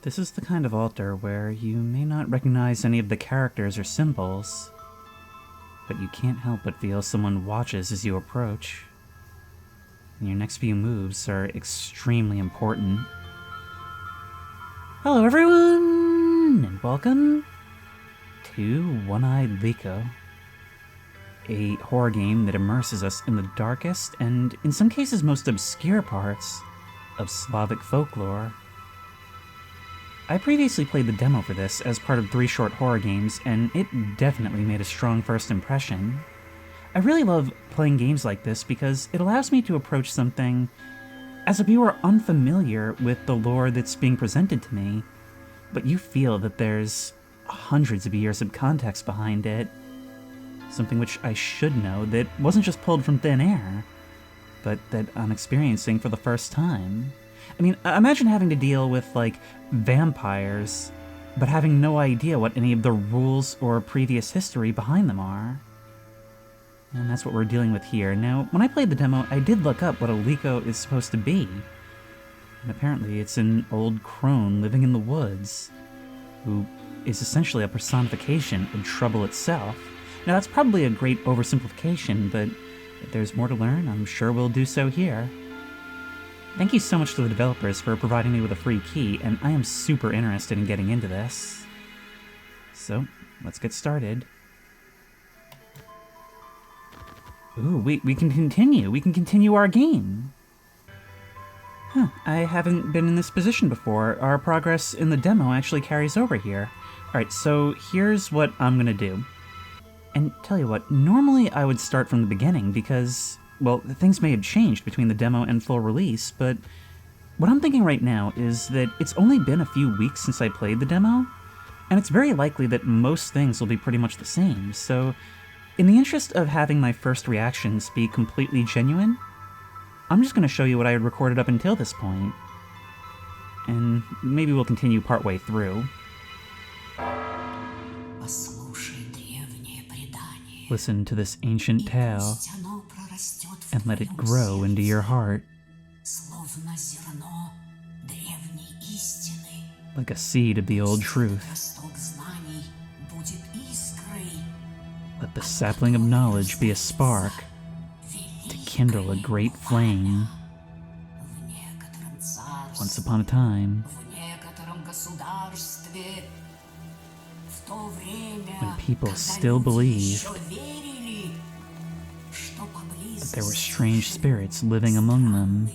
This is the kind of altar where you may not recognize any of the characters or symbols, but you can't help but feel someone watches as you approach. And your next few moves are extremely important. Hello everyone, and welcome to One-Eyed Likho, a horror game that immerses us in the darkest and, in some cases, most obscure parts of Slavic folklore. I previously played the demo for this as part of 3 short horror games, and it definitely made a strong first impression. I really love playing games like this because it allows me to approach something as a viewer unfamiliar with the lore that's being presented to me, but you feel that there's hundreds of years of context behind it. Something which I should know that wasn't just pulled from thin air, but that I'm experiencing for the first time. I mean, imagine having to deal with, like, vampires, but having no idea what any of the rules or previous history behind them are. And that's what we're dealing with here. Now, when I played the demo, I did look up what a Likho is supposed to be. And apparently it's an old crone living in the woods, who is essentially a personification of trouble itself. Now, that's probably a great oversimplification, but if there's more to learn, I'm sure we'll do so here. Thank you so much to the developers for providing me with a free key, and I am super interested in getting into this. So, let's get started. Ooh, we can continue. We can continue our game. Huh, I haven't been in this position before. Our progress in the demo actually carries over here. Alright, so here's what I'm gonna do. And tell you what, normally I would start from the beginning because, well, things may have changed between the demo and full release, but what I'm thinking right now is that it's only been a few weeks since I played the demo, and it's very likely that most things will be pretty much the same, so in the interest of having my first reactions be completely genuine, I'm just going to show you what I had recorded up until this point, and maybe we'll continue partway through. Listen to this ancient tale, and let it grow into your heart, like a seed of the old truth. Let the sapling of knowledge be a spark to kindle a great flame. Once upon a time, when people still believed that there were strange spirits living among them,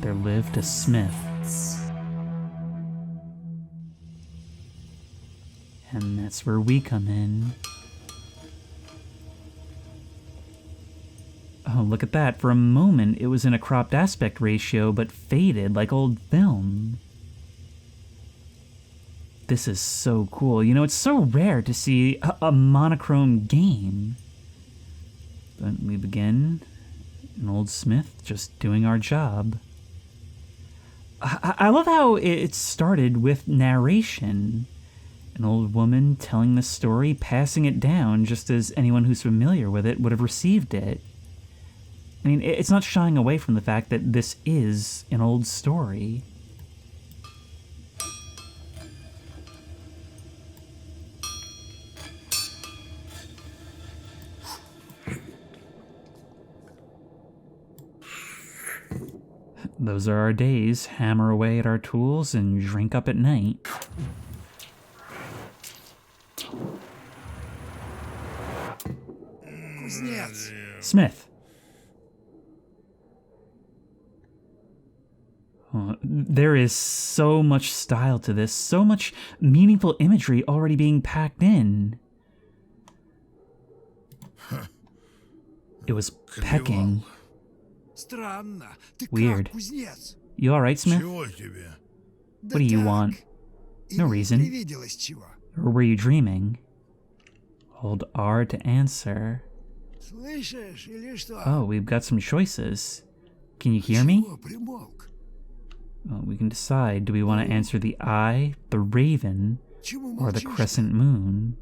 there lived a smith. And that's where we come in. Oh, look at that. For a moment, it was in a cropped aspect ratio, but faded like old film. This is so cool. You know, it's so rare to see a monochrome game. But we begin, an old smith just doing our job. I love how it started with narration. An old woman telling the story, passing it down just as anyone who's familiar with it would have received it. I mean, it's not shying away from the fact that this is an old story. Those are our days. Hammer away at our tools and drink up at night. Smith. Oh, there is so much style to this, so much meaningful imagery already being packed in. It was pecking. Weird. You alright, Smith? What do you want? No reason. Or were you dreaming? Hold R to answer. Oh, we've got some choices. Can you hear me? Well, we can decide. Do we want to answer the eye, the raven, or the crescent moon?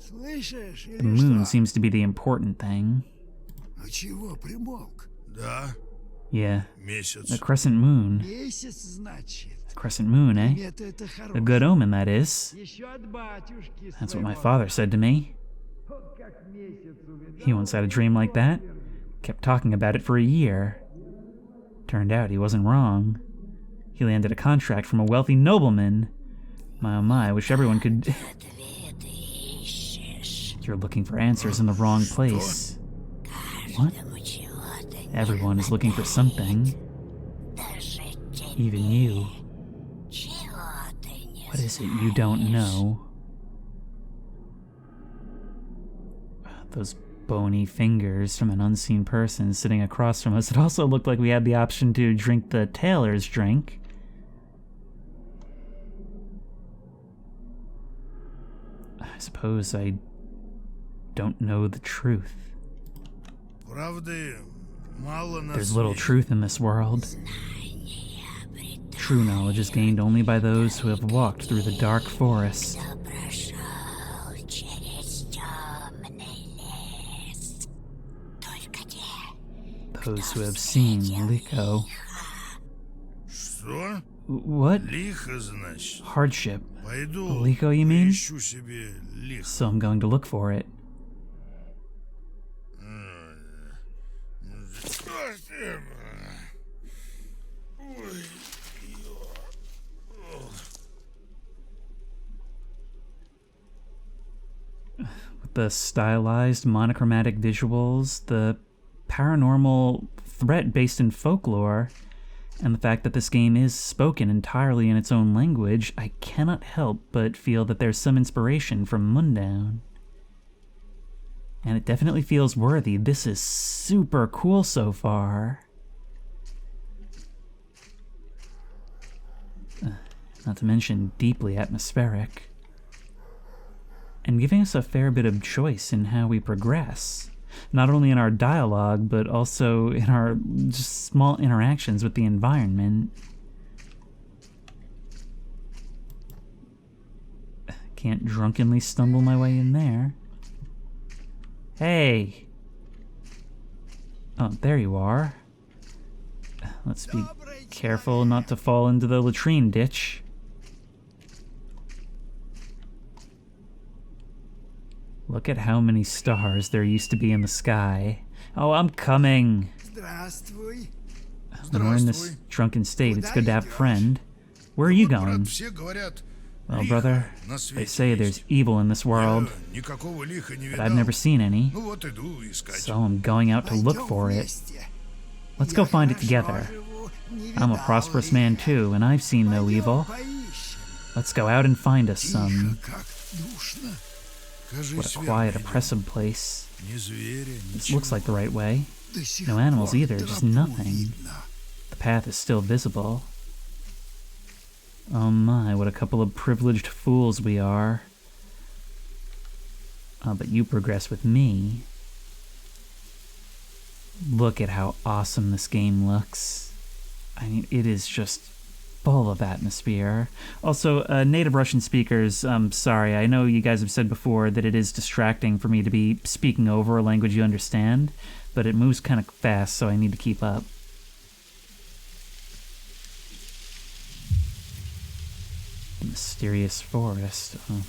The moon seems to be the important thing. Yeah, Месяц. a crescent moon. Месяц, значит. Crescent moon, eh? Примета это A хорошая. good omen, that is. Еще от батюшки That's what my своего. father said to me. Вот как месяц увидал. He once had a dream like that. Kept talking about it for a year. Turned out he wasn't wrong. He landed a contract from a wealthy nobleman. My oh my, I wish everyone could... You're looking for answers in the wrong place. What? Everyone is looking for something. Even you. What is it you don't know? Those bony fingers from an unseen person sitting across from us. It also looked like we had the option to drink the tailor's drink. I suppose I don't know the truth. Правды мало на There's little свете. truth in this world. True knowledge is gained only by those who have walked through the dark forest. Those who have seen Likho. Что? What? Лихо, значит. Hardship. Пойду Likho, you mean? поищу себе лихо. So I'm going to look for it. With the stylized, monochromatic visuals, the paranormal threat based in folklore, and the fact that this game is spoken entirely in its own language, I cannot help but feel that there's some inspiration from Mundown. And it definitely feels worthy. This is super cool so far. Not to mention deeply atmospheric. And giving us a fair bit of choice in how we progress. Not only in our dialogue, but also in our just small interactions with the environment. Can't drunkenly stumble my way in there. Hey! Oh, there you are. Let's be careful not to fall into the latrine ditch. Look at how many stars there used to be in the sky. Oh, I'm coming! Здравствуй. When we're in this drunken state, it's good to have a friend. Where are you going? Все говорят, Well, лихо brother, на they свете say есть. there's evil in this world, Никакого лиха не but I've видал. never seen any, Ну вот иду искать. so I'm going out to look Пойдем for it. вместе. Let's Я go find it хорошо together. живу, не I'm a видал prosperous лиха. man too, and I've seen no Пойдем evil. поищем. Let's go out and find us Тихо, some. как душно. What Кажись, a quiet, верно oppressive place. идем. Ни зверя, This ничего. looks like the right way. До сих No animals пор either, just тропу nothing. видно. The path is still visible. Oh my, what a couple of privileged fools we are. But you progress with me. Look at how awesome this game looks. I mean, it is just full of atmosphere. Also, native Russian speakers, sorry, I know you guys have said before that it is distracting for me to be speaking over a language you understand, but it moves kind of fast, so I need to keep up. Mysterious forest. Oh.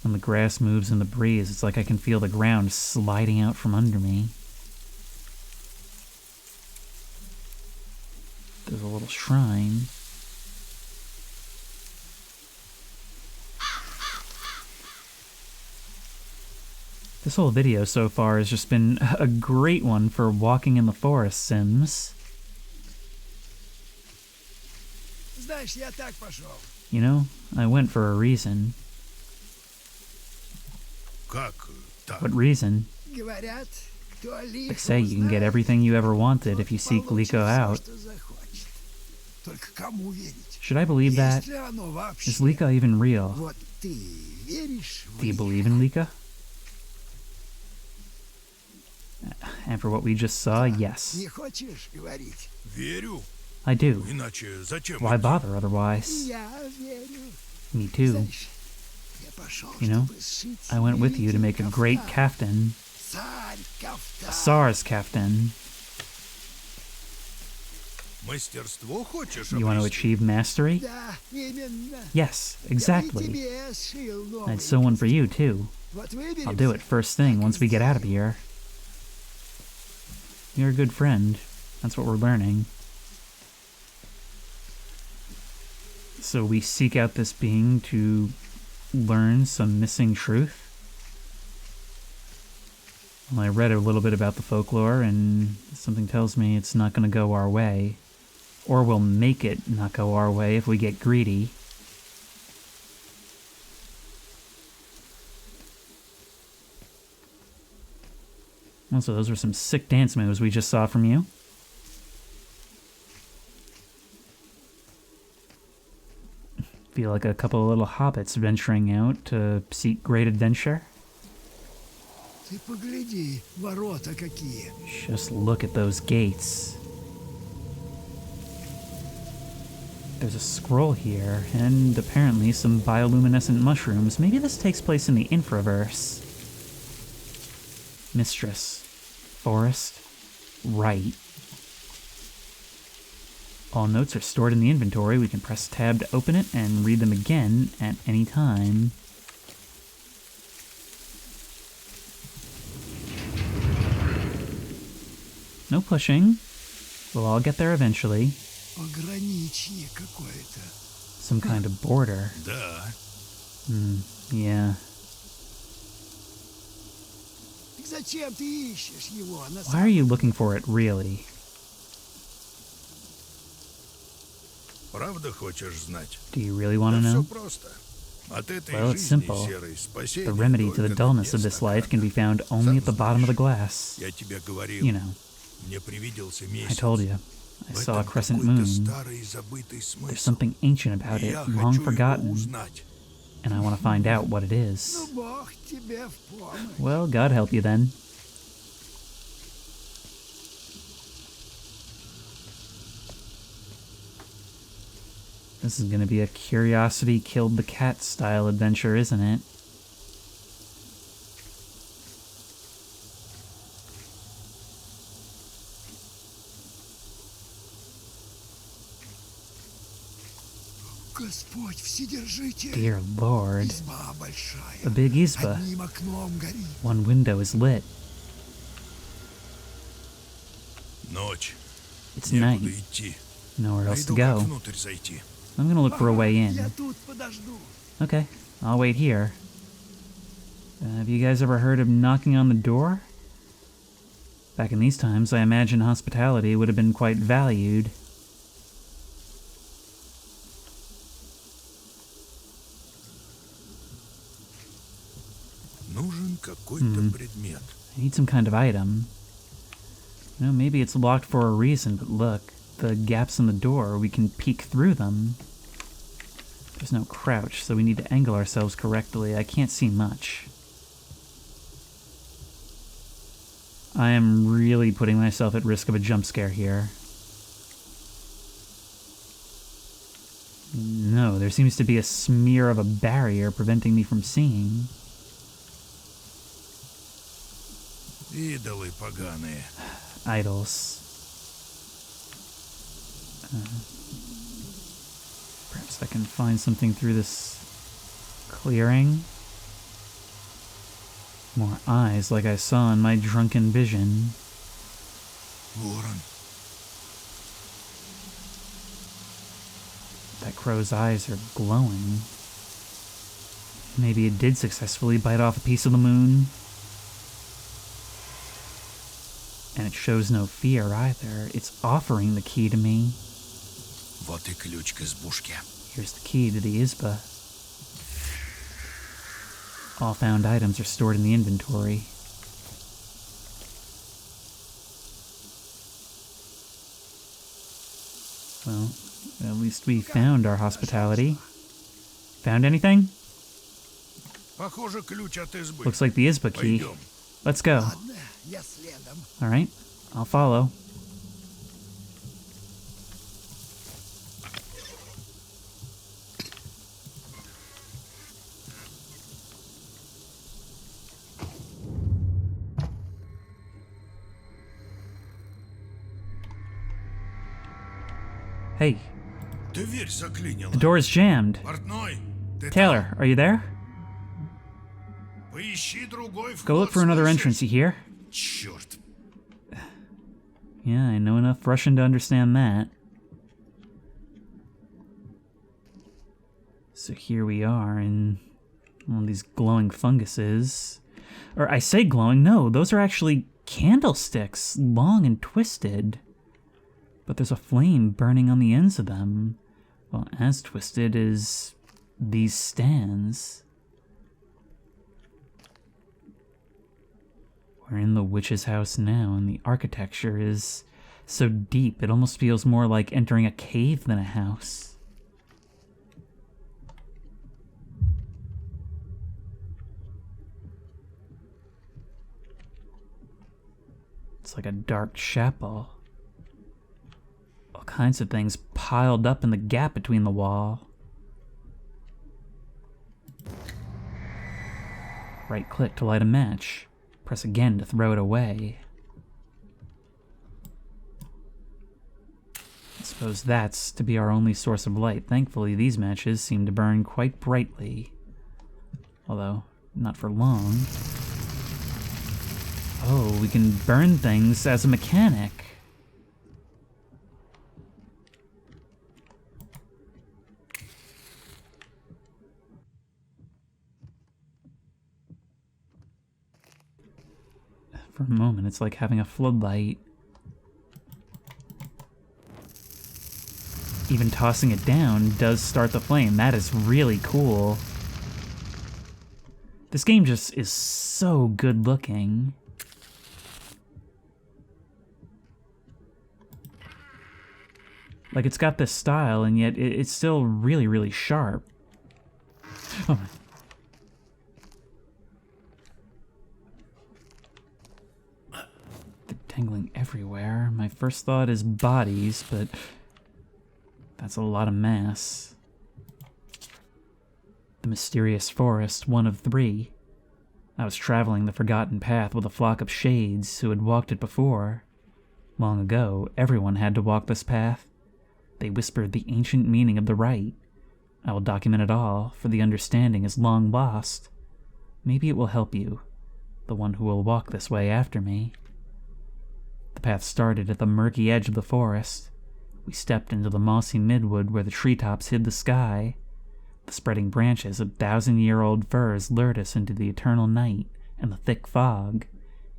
When the grass moves in the breeze, it's like I can feel the ground sliding out from under me. There's a little shrine. This whole video so far has just been a great one for walking in the forest sims. Знаешь, я так пошел. You know, I went for a reason. Как так? What reason? Говорят, кто They лихо say you can get узнает, everything you ever wanted тот if you seek получит Likho всё, out. что захочет. Только кому верить? Should I believe that? Есть ли оно вообще? Is Likho even real? Вот ты веришь в Do you лихо? believe in Likho? And for what we just saw, yes. Не хочешь говорить? Верю. I do. Иначе зачем? Why идти? bother otherwise? Я верю. Me too. Знаешь, я пошел, You know, чтобы сшить I went with you to make a great кафтан. kaftan. Царь A кафтан. Tsar's kaftan. Мастерство хочешь You want to обрести? achieve mastery? Да, именно. Yes, Я и exactly. тебе сшил I'd новый sew one for костюм. you, too. Вот I'll do it выберемся, first thing так и once we get out of сделаем. here. You're a good friend. That's what we're learning. So we seek out this being to learn some missing truth? Well, I read a little bit about the folklore, and something tells me it's not going to go our way. Or we'll make it not go our way if we get greedy. Also, those were some sick dance moves we just saw from you. Feel like a couple of little hobbits venturing out to seek great adventure. Ты погляди, ворота какие. Just look at those gates. There's a scroll here, and apparently some bioluminescent mushrooms. Maybe this takes place in the infraverse. Mistress. Forest. Right. All notes are stored in the inventory. We can press tab to open it and read them again at any time. No pushing. We'll all get there eventually. Пограничье какое-то. Some kind of border. Да. Yeah. Так зачем ты ищешь его? На Why are you looking for it, really? Правда хочешь знать? Do you really want to Да все know? просто. От этой Well, it's жизни simple. серой спасения The remedy to только the на dullness дне of this life can стакана. be found only at the bottom of the glass. Я тебе говорил, You know, мне привиделся I месяц. told you. I В saw a этом crescent какой-то moon. старый забытый смысл. There's something ancient about И it, я long хочу его forgotten, узнать. and I want to find out what it Ну, is. Бог тебе в помощь. Well, God help you then. This is going to be a curiosity killed the cat style adventure, isn't it? Господь Вседержитель. Dear Lord. Изба большая. A big izba. Одним окном горит. One window is lit. Ночь. It's Некуда night. идти. Nowhere else to Найду, как go. внутрь зайти. I'm gonna look for a way Я in. тут подожду. Okay, I'll wait here. Have you guys ever heard of knocking on the door? Back in these times, I imagine hospitality would have been quite valued. Нужен какой-то предмет. I need some kind of item. You know, maybe it's locked for a reason, but look, the gaps in the door, we can peek through them. There's no crouch, so we need to angle ourselves correctly. I can't see much. I am really putting myself at risk of a jump scare here. No, there seems to be a smear of a barrier preventing me from seeing. Идолы поганые. Idols. Perhaps I can find something through this clearing. More eyes like I saw in my drunken vision. Ворон. That crow's eyes are glowing. Maybe it did successfully bite off a piece of the moon. And it shows no fear either. It's offering the key to me. Вот и ключ к избушке. Here's the key to the Izba. All found items are stored in the inventory. Well, at least we found our hospitality. Found anything? Похоже, ключ от избы. Looks like the Izba key. Пойдем. Let's go. Ладно, я следом. Alright, I'll follow. Hey, Дверь заклинила. the door is jammed. Портной, ты Tailor, are you there? там? Поищи другой вход. Go look for another слышишь? entrance, you hear? Черт. Yeah, I know enough Russian to understand that. So here we are in one of these glowing funguses. Or I say glowing, no, those are actually candlesticks, long and twisted. But there's a flame burning on the ends of them. Well, as twisted as these stands. We're in the witch's house now, and the architecture is so deep it almost feels more like entering a cave than a house. It's like a dark chapel. All kinds of things piled up in the gap between the wall. Right click to light a match. Press again to throw it away. I suppose that's to be our only source of light. Thankfully, these matches seem to burn quite brightly. Although, not for long. Oh, we can burn things as a mechanic. For a moment, it's like having a floodlight. Even tossing it down does start the flame. That is really cool. This game just is so good looking. Like, it's got this style, and yet it's still really, really sharp. Oh. They're tingling everywhere. My first thought is bodies, but that's a lot of mass. The mysterious forest, one of 3. I was traveling the forgotten path with a flock of shades who had walked it before. Long ago, everyone had to walk this path. They whispered the ancient meaning of the rite. I will document it all, for the understanding is long lost. Maybe it will help you, the one who will walk this way after me. The path started at the murky edge of the forest. We stepped into the mossy midwood where the treetops hid the sky. The spreading branches of 1,000-year-old firs lured us into the eternal night and the thick fog,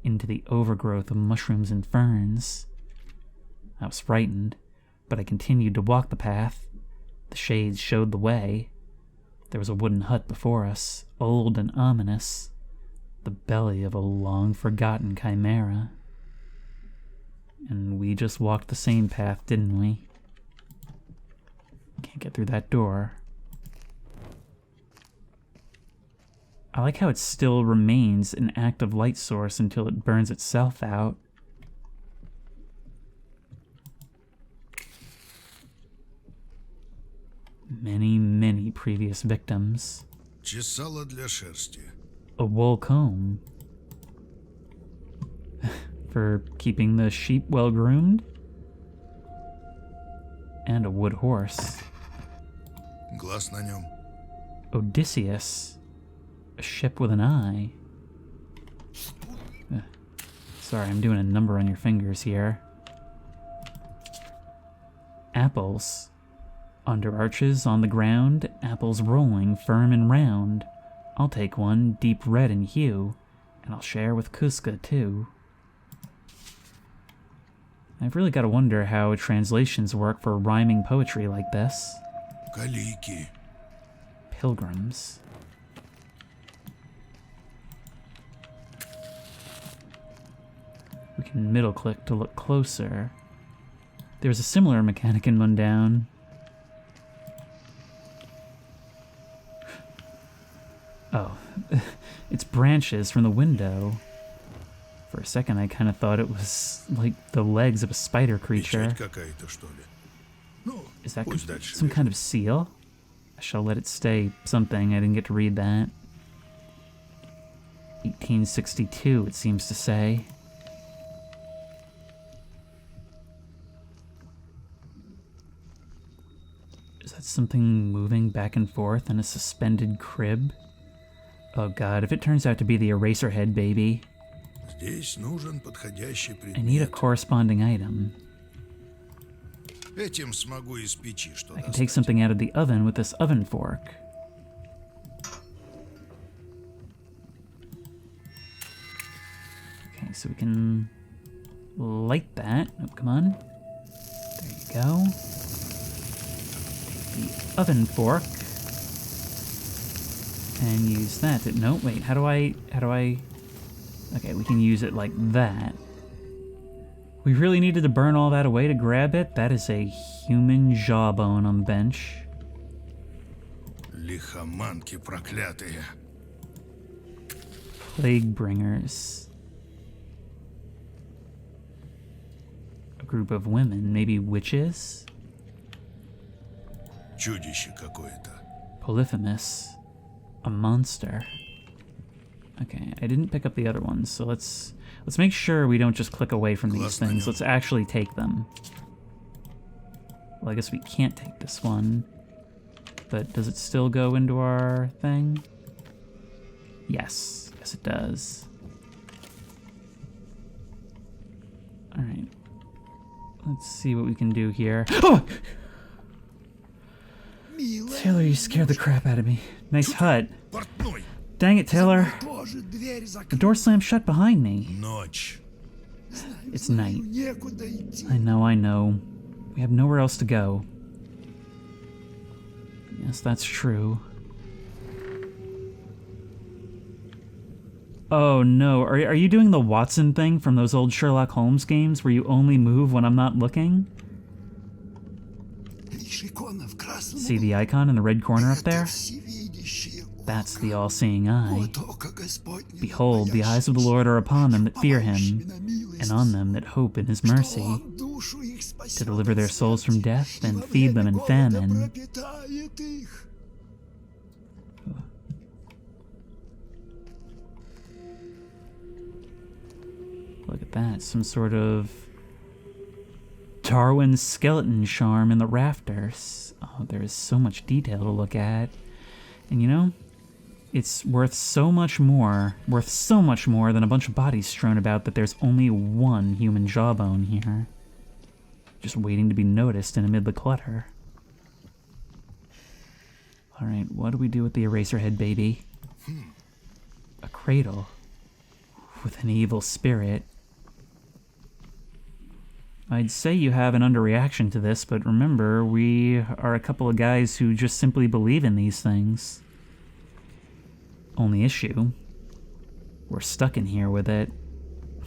into the overgrowth of mushrooms and ferns. I was frightened, but I continued to walk the path. The shades showed the way. There was a wooden hut before us, old and ominous, the belly of a long-forgotten chimera. And we just walked the same path, didn't we? Can't get through that door. I like how it still remains an active light source until it burns itself out. Many, many previous victims. Чесало для шерсти. A wool comb. For keeping the sheep well groomed. And a wood horse. Глаз на нем. Odysseus. A ship with an eye. Sorry, I'm doing a number on your fingers here. Apples. Under arches, on the ground, apples rolling, firm and round. I'll take one, deep red in hue, and I'll share with Kuska, too. I've really got to wonder how translations work for rhyming poetry like this. Калики. Pilgrims. We can middle click to look closer. There's a similar mechanic in Mundown. Oh, it's branches from the window. For a second I kind of thought it was like the legs of a spider creature. Печать какая-то, что ли? Ну, Is that пусть дальше some верит. kind of seal? I shall let it stay something. I didn't get to read that. 1862, it seems to say. something moving back and forth in a suspended crib. Oh god, if it turns out to be the Eraserhead baby, Здесь нужен подходящий I need a предмет. corresponding item. Этим смогу из печи что I can take достать. something out of the oven with this oven fork. Okay, so we can light that. Oh, come on. There you go. Take the oven fork and use that to, no, wait, how do I, okay, we can use it like that. We really needed to burn all that away to grab it? That is a human jawbone on the bench. Лихоманки проклятые. Plague bringers. A group of women, maybe witches? Чудище какое-то. Polyphemus. A monster. Okay, I didn't pick up the other ones, so let's make sure we don't just click away from these things. Let's actually take them. Well, I guess we can't take this one. But does it still go into our thing? Yes. Yes, it does. Alright. Let's see what we can do here. Oh! Милая, Taylor, you scared the crap out of me. Nice hut. Портной. Dang it, Taylor. тоже дверь The закрыта. door slammed shut behind me. Ночь. It's night. Некуда идти. I know. We have nowhere else to go. Yes, that's true. Oh no, are you doing the Watson thing from those old Sherlock Holmes games where you only move when I'm not looking? Лишь икона в красном See the icon in the red corner up Это there? всевидящее That's око. the all-seeing eye. Вот око Господне Behold, the eyes of the Lord are upon them that fear him, and on them that hope in his mercy, Он душу их спасет to deliver their от souls from смерти, death и and во feed them время in голода famine. пропитает их. Look at that, some sort of Darwin's skeleton charm in the rafters. Oh, there is so much detail to look at. And you know, it's worth so much more than a bunch of bodies strewn about that there's only one human jawbone here. Just waiting to be noticed in amid the clutter. Alright, what do we do with the Eraserhead baby? A cradle. With an evil spirit. I'd say you have an underreaction to this, but remember, we are a couple of guys who just simply believe in these things. Only issue, we're stuck in here with it.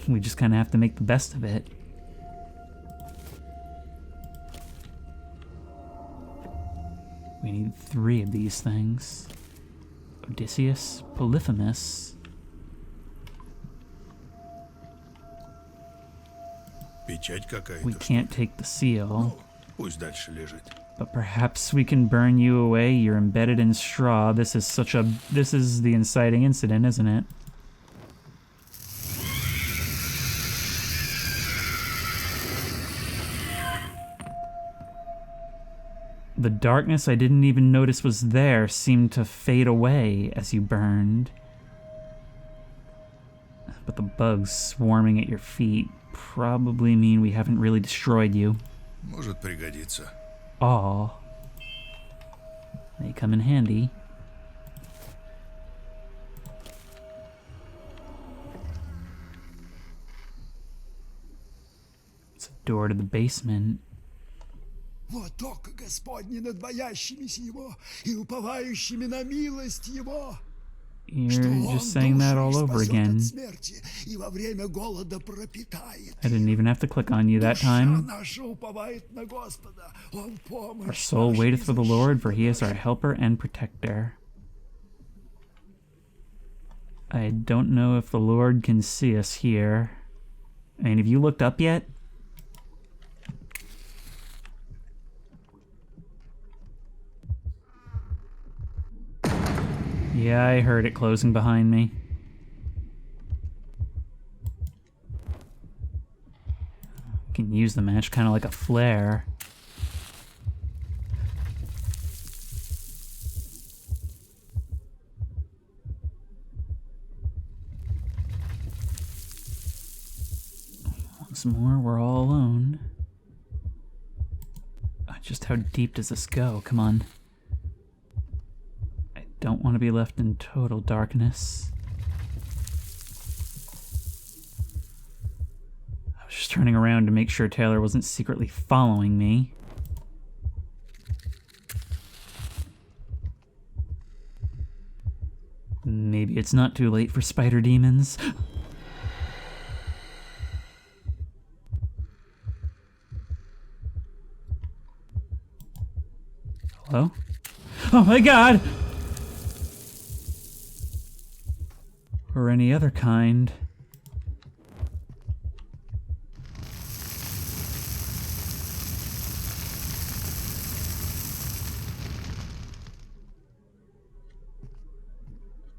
We just kind of have to make the best of it. We need 3 of these things. Odysseus, Polyphemus. Печать какая-то. We can't take the seal. Ну, пусть дальше лежит. But perhaps we can burn you away. You're embedded in straw. This is the inciting incident, isn't it? The darkness I didn't even notice was there seemed to fade away as you burned. But the bugs swarming at your feet probably mean we haven't really destroyed you. Может пригодиться. Aw. They come in handy. It's a door to the basement. Вот око Господне над боящимися Его и уповающими на милость Его. You're just saying that all over again. И во время голода пропитает. I didn't even have to click on you that time. Наша уповает на Господа. Он помощь Our soul наша waiteth for the Lord, защита for he is our наша. helper and protector. I don't know if the Lord can see us here. I mean, have you looked up yet? Yeah, I heard it closing behind me. You can use the match kind of like a flare. Once more, we're all alone. Just how deep does this go? Come on. I don't want to be left in total darkness. I was just turning around to make sure Taylor wasn't secretly following me. Maybe it's not too late for spider demons. Hello? Oh my god! Or any other kind.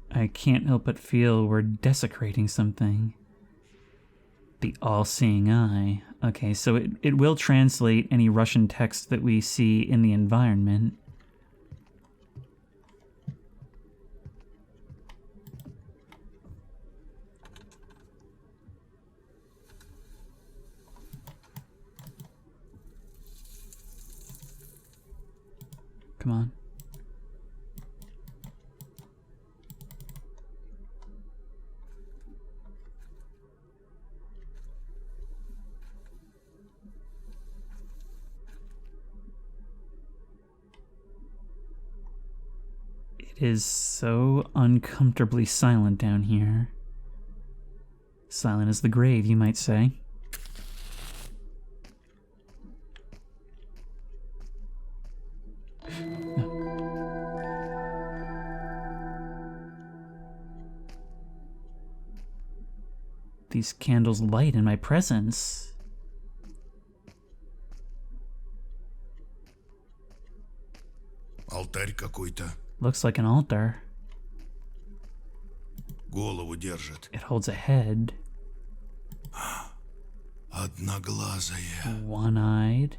I can't help but feel we're desecrating something. The all-seeing eye. Okay, so it will translate any Russian text that we see in the environment. Come on. It is so uncomfortably silent down here. Silent as the grave, you might say. These candles light in my presence. Алтарь какой-то. Looks like an altar. Голову держит. It holds a head. Одноглазая. One-eyed.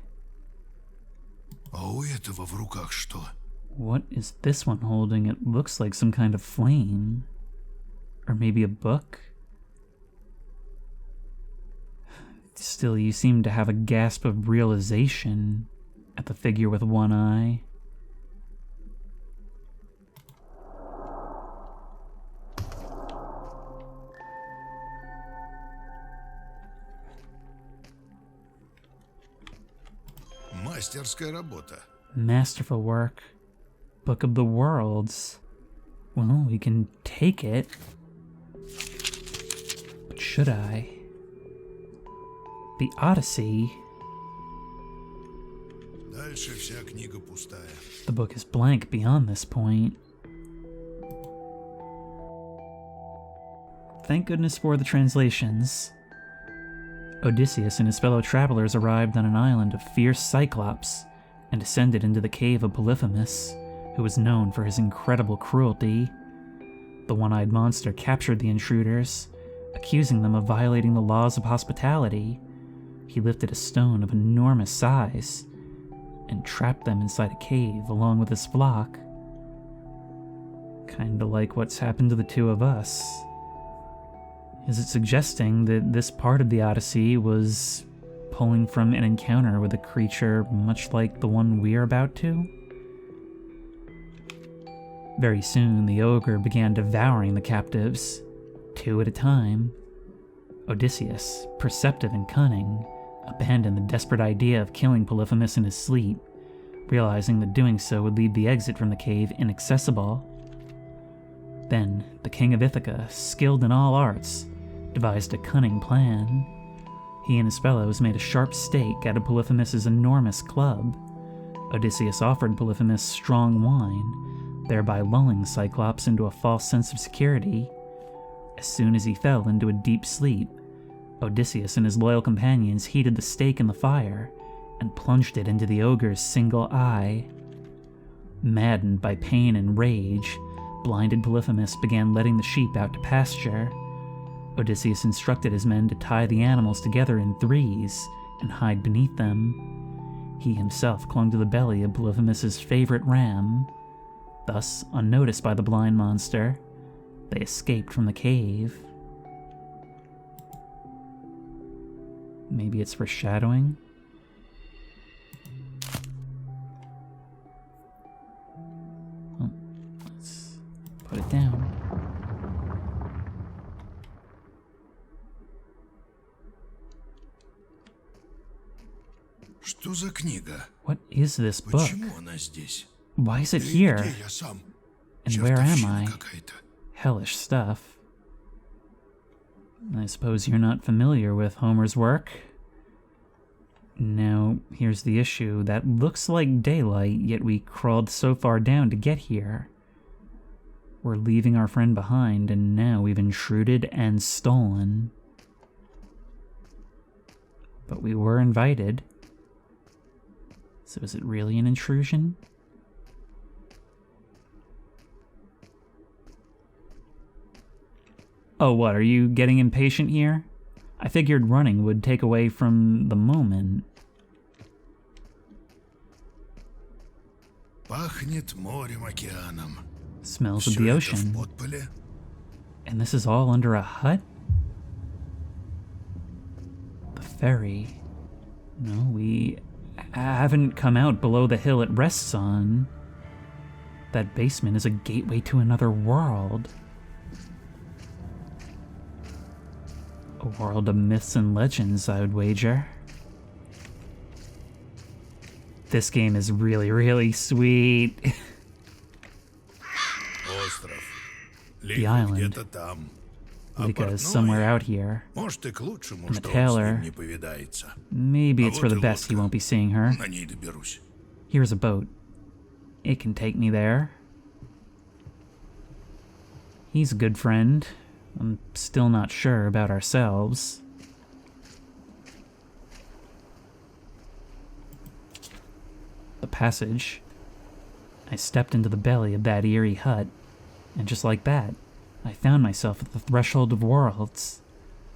А у этого в руках что? What is this one holding? It looks like some kind of flame. Or maybe a book? Still, you seem to have a gasp of realization at the figure with one eye. Мастерская работа. Masterful work. Book of the Worlds. Well, we can take it. But should I? The Odyssey. Дальше вся книга пустая. The book is blank beyond this point. Thank goodness for the translations. Odysseus and his fellow travelers arrived on an island of fierce Cyclops and descended into the cave of Polyphemus, who was known for his incredible cruelty. The one-eyed monster captured the intruders, accusing them of violating the laws of hospitality. He lifted a stone of enormous size and trapped them inside a cave along with his flock. Kinda like what's happened to the two of us. Is it suggesting that this part of the Odyssey was pulling from an encounter with a creature much like the one we're about to? Very soon, the ogre began devouring the captives, two at a time. Odysseus, perceptive and cunning, abandoned the desperate idea of killing Polyphemus in his sleep, realizing that doing so would leave the exit from the cave inaccessible. Then, the king of Ithaca, skilled in all arts, devised a cunning plan. He and his fellows made a sharp stake out of Polyphemus's enormous club. Odysseus offered Polyphemus strong wine, thereby lulling Cyclops into a false sense of security. As soon as he fell into a deep sleep, Odysseus and his loyal companions heated the stake in the fire and plunged it into the ogre's single eye. Maddened by pain and rage, blinded Polyphemus began letting the sheep out to pasture. Odysseus instructed his men to tie the animals together in threes and hide beneath them. He himself clung to the belly of Polyphemus's favorite ram. Thus, unnoticed by the blind monster, they escaped from the cave. Maybe it's foreshadowing? Oh, let's put it down. Что за книга? What is this book? Почему она здесь? Why is it И here? где я сам? And where am Чертовщина I? какая-то. Hellish stuff. I suppose you're not familiar with Homer's work? Now, here's the issue. That looks like daylight, yet we crawled so far down to get here. We're leaving our friend behind, and now we've intruded and stolen. But we were invited. So is it really an intrusion? Oh, what, are you getting impatient here? I figured running would take away from the moment. Пахнет морем, океаном. Smells of Всё the это в ocean. подполе? And this is all under a hut? The ferry. No, we haven't come out below the hill it rests on. That basement is a gateway to another world. A world of myths and legends, I would wager. This game is really, really sweet. Остров. The Лихо island. где-то там. А Likho портной, is somewhere out here. может, и к лучшему, And the что он с tailor. ним не повидается. Maybe А it's вот for the и best he лодка. won't be seeing her. На ней доберусь. Here's a boat. It can take me there. He's a good friend. I'm still not sure about ourselves. The passage. I stepped into the belly of that eerie hut, and just like that, I found myself at the threshold of worlds.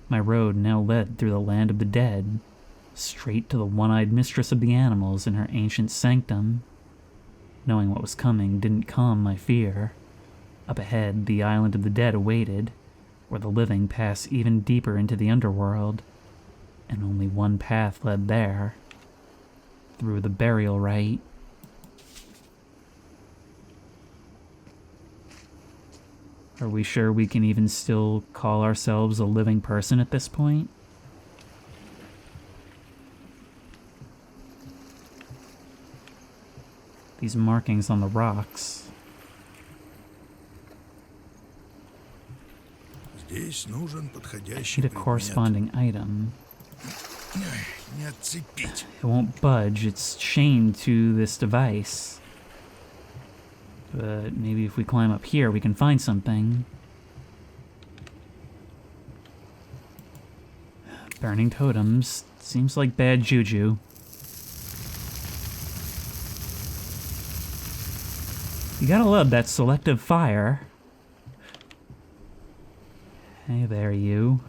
My road now led through the land of the dead, straight to the one-eyed mistress of the animals in her ancient sanctum. Knowing what was coming didn't calm my fear. Up ahead, the island of the dead awaited, where the living pass even deeper into the underworld, and only one path led there. Through the burial rite. Are we sure we can even still call ourselves a living person at this point? These markings on the rocks. Здесь нужен подходящий Need a предмет. corresponding item. Не отцепить. It won't budge, it's chained to this device. But maybe if we climb up here, we can find something. Burning totems. Seems like bad juju. You gotta love that selective fire. Hey there, you.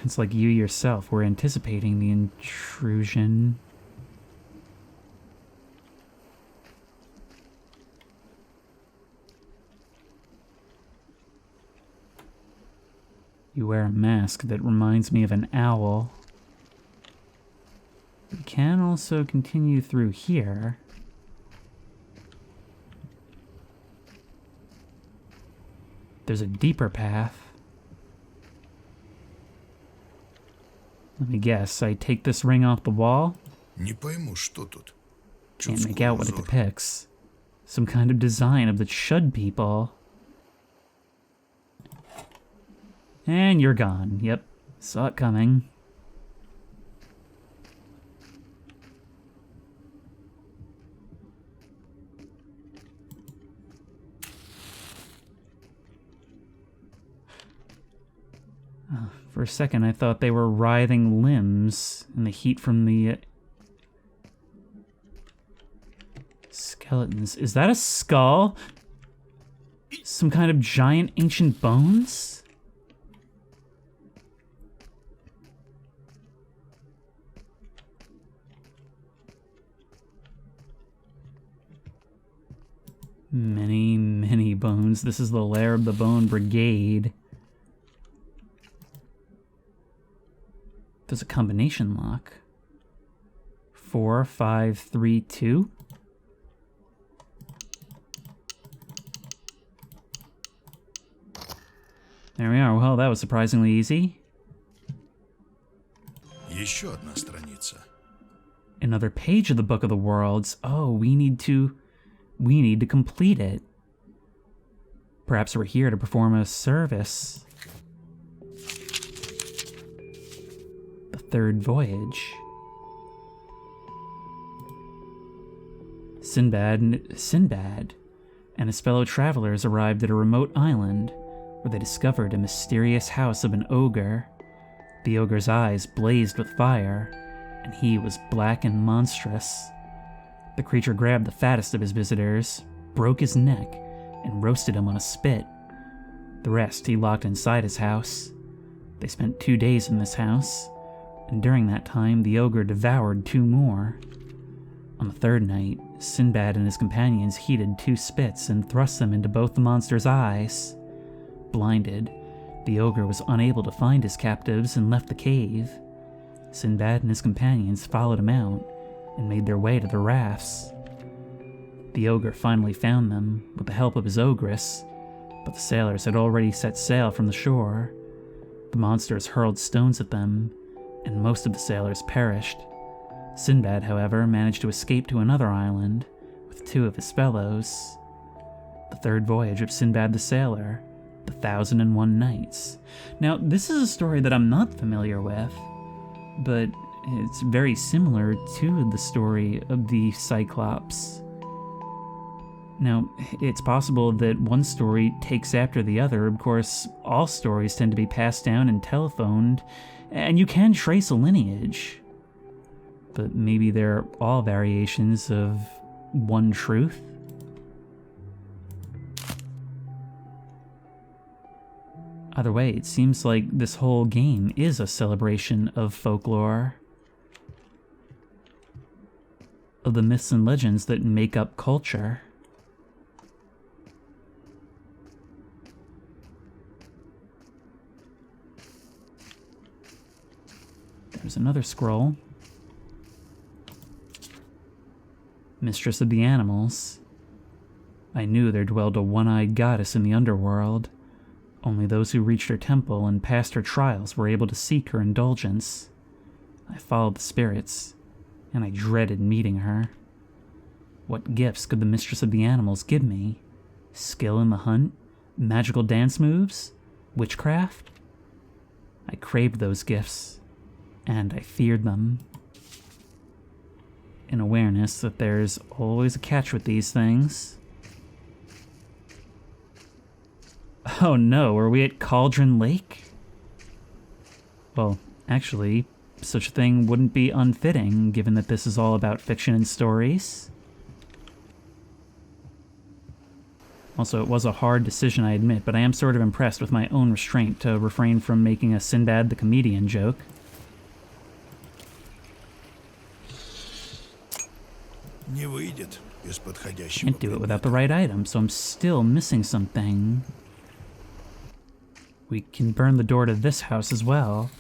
It's like you yourself were anticipating the intrusion. You wear a mask that reminds me of an owl. We can also continue through here. There's a deeper path. Let me guess, I take this ring off the wall? Не пойму, что тут. Can't make out what it depicts. Some kind of design of the Chud people. And you're gone. Yep, saw it coming. For a second, I thought they were writhing limbs in the heat from the skeletons. Is that a skull? Some kind of giant ancient bones? Many, many bones. This is the lair of the Bone Brigade. There's a combination lock. 4, 5, 3, 2. There we are. Well, that was surprisingly easy. Еще одна страница. Another page of the Book of the Worlds. Oh, we need to complete it. Perhaps we're here to perform a service. The third voyage. Sinbad and his fellow travelers arrived at a remote island where they discovered a mysterious house of an ogre. The ogre's eyes blazed with fire, and he was black and monstrous. The creature grabbed the fattest of his visitors, broke his neck, and roasted him on a spit. The rest he locked inside his house. They spent 2 days in this house, and during that time the ogre devoured 2 more. On the third night, Sinbad and his companions heated 2 spits and thrust them into both the monster's eyes. Blinded, the ogre was unable to find his captives and left the cave. Sinbad and his companions followed him out and made their way to the rafts. The ogre finally found them with the help of his ogress, but the sailors had already set sail from the shore. The monsters hurled stones at them, and most of the sailors perished. Sinbad, however, managed to escape to another island with 2 of his fellows. The third voyage of Sinbad the Sailor, The 1001 Nights. Now, this is a story that I'm not familiar with, but it's very similar to the story of the Cyclops. Now, it's possible that one story takes after the other. Of course, all stories tend to be passed down and telephoned, and you can trace a lineage. But maybe they're all variations of one truth? Either way, it seems like this whole game is a celebration of folklore, of the myths and legends that make up culture. There's another scroll. Mistress of the Animals. I knew there dwelled a one-eyed goddess in the underworld. Only those who reached her temple and passed her trials were able to seek her indulgence. I followed the spirits, and I dreaded meeting her. What gifts could the Mistress of the Animals give me? Skill in the hunt? Magical dance moves? Witchcraft? I craved those gifts, and I feared them. An awareness that there's always a catch with these things. Oh no, are we at Cauldron Lake? Well, actually, such a thing wouldn't be unfitting, given that this is all about fiction and stories. Also, it was a hard decision, I admit, but I am sort of impressed with my own restraint to refrain from making a Sinbad the comedian joke. Не выйдет без подходящего. Can't do it without the right item, so I'm still missing something. We can burn the door to this house as well.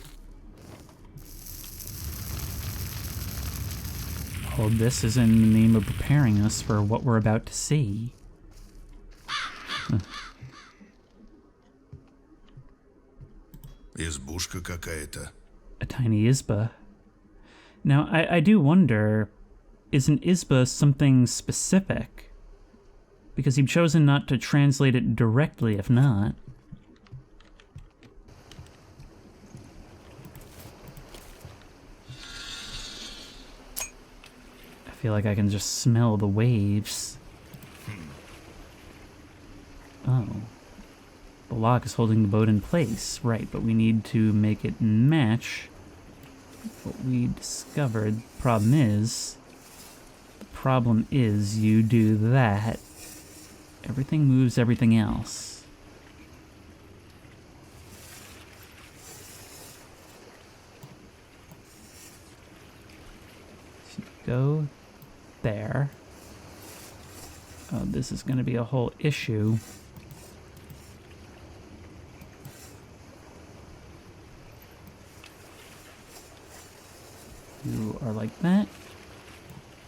All this is in the name of preparing us for what we're about to see. Избушка какая-то. A tiny isba. Now, I do wonder, is an isba something specific? Because you've chosen not to translate it directly if not. I feel like I can just smell the waves. Oh. The lock is holding the boat in place, right, but we need to make it match what we discovered. Problem is you do that, everything moves everything else. So you go there. Oh, this is going to be a whole issue. You are like that.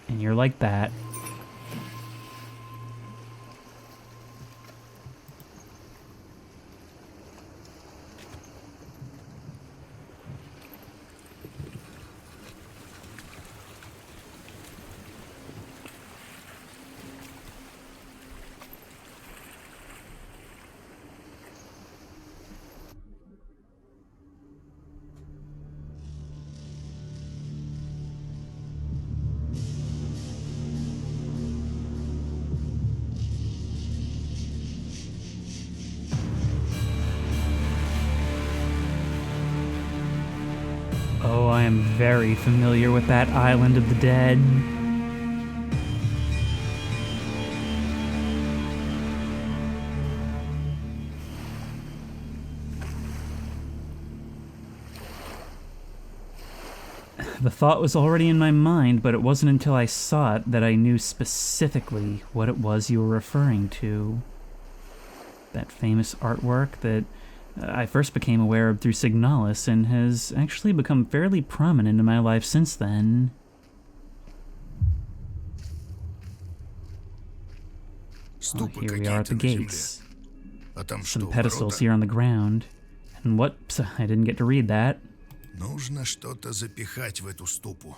And you're like that. Oh, I am very familiar with that Island of the Dead. The thought was already in my mind, but it wasn't until I saw it that I knew specifically what it was you were referring to. That famous artwork that I first became aware of through Signalis and has actually become fairly prominent in my life since then. Oh, here we are at the gates. Some pedestals here on the ground. And what? I didn't get to read that. Нужно что-то запихать в эту ступу.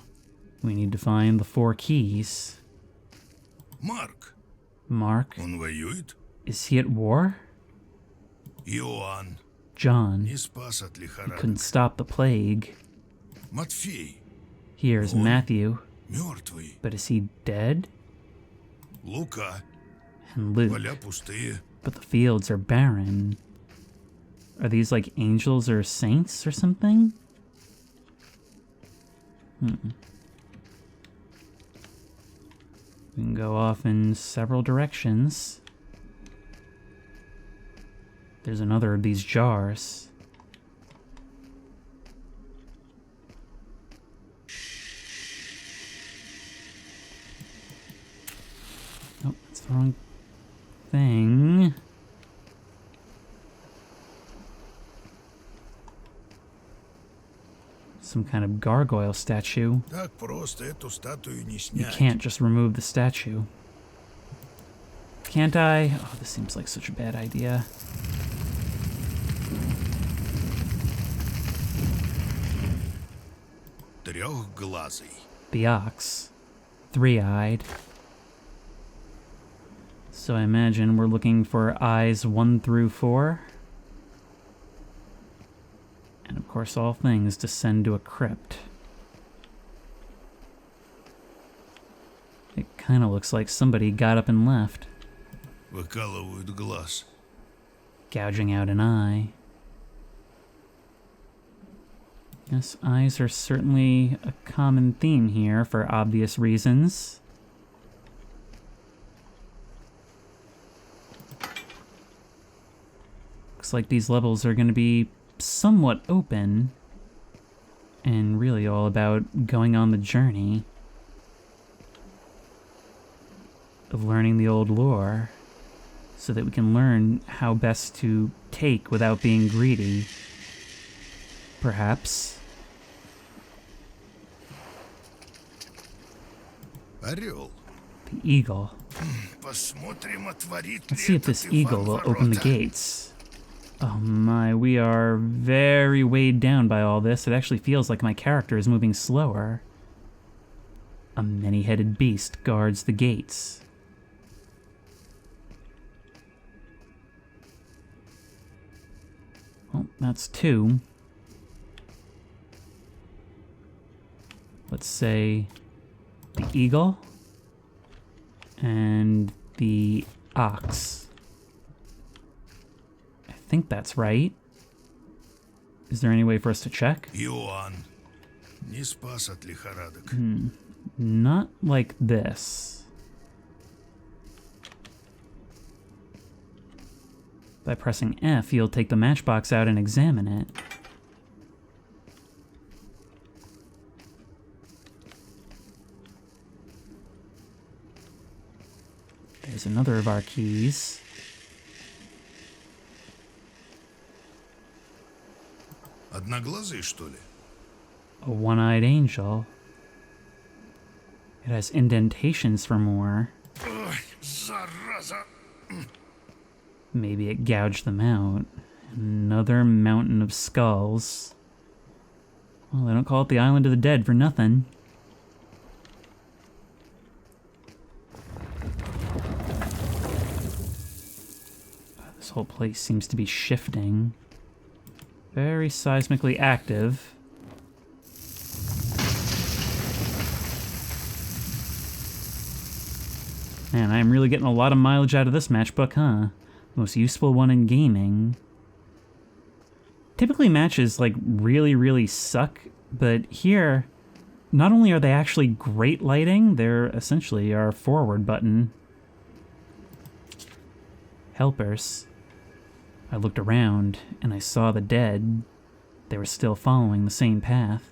We need to find the 4 keys. Марк. Mark? Он воюет? Is he at war? Иоанн. John. Не спас от лихорадок. Couldn't stop the plague. Матфей. Here's Matthew. Мертвый. But is he dead? Лука. And Luke. Поля пустые. But the fields are barren. Are these like angels or saints or something? We can go off in several directions. There's another of these jars. Oh, that's the wrong thing. Some kind of gargoyle statue. Так просто эту статую не You снять. can't just remove the statue. Can't I? Oh, this seems like such a bad idea. Трехглазый. The ox. 3-eyed. So I imagine we're looking for eyes 1 through 4. And of course all things descend to a crypt. It kind of looks like somebody got up and left. Выкалывают глаз. Gouging out an eye. Yes, eyes are certainly a common theme here for obvious reasons. Looks like these levels are going to be somewhat open and really all about going on the journey of learning the old lore so that we can learn how best to take without being greedy. Perhaps. Орел. The eagle. Посмотрим, отворит Let's ли see if этот this Иван eagle will open the ворота. gates. Oh my, we are very weighed down by all this. It actually feels like my character is moving slower. A many-headed beast guards the gates. Well, that's 2. Let's say the eagle and the ox. I think that's right. Is there any way for us to check? Иоанн. Не спас от лихорадок. Not like this. By pressing F, you'll take the matchbox out and examine it. There's another of our keys. Одноглазый, что ли? A one-eyed angel. It has indentations for more. Ой, зараза. Maybe it gouged them out. Another mountain of skulls. Well, they don't call it the Island of the Dead for nothing. This whole place seems to be shifting. Very seismically active. Man, I'm really getting a lot of mileage out of this matchbook, huh? Most useful one in gaming. Typically matches, like, really suck, but here, not only are they actually great lighting, they're essentially our forward button. Helpers. I looked around, and I saw the dead. They were still following the same path,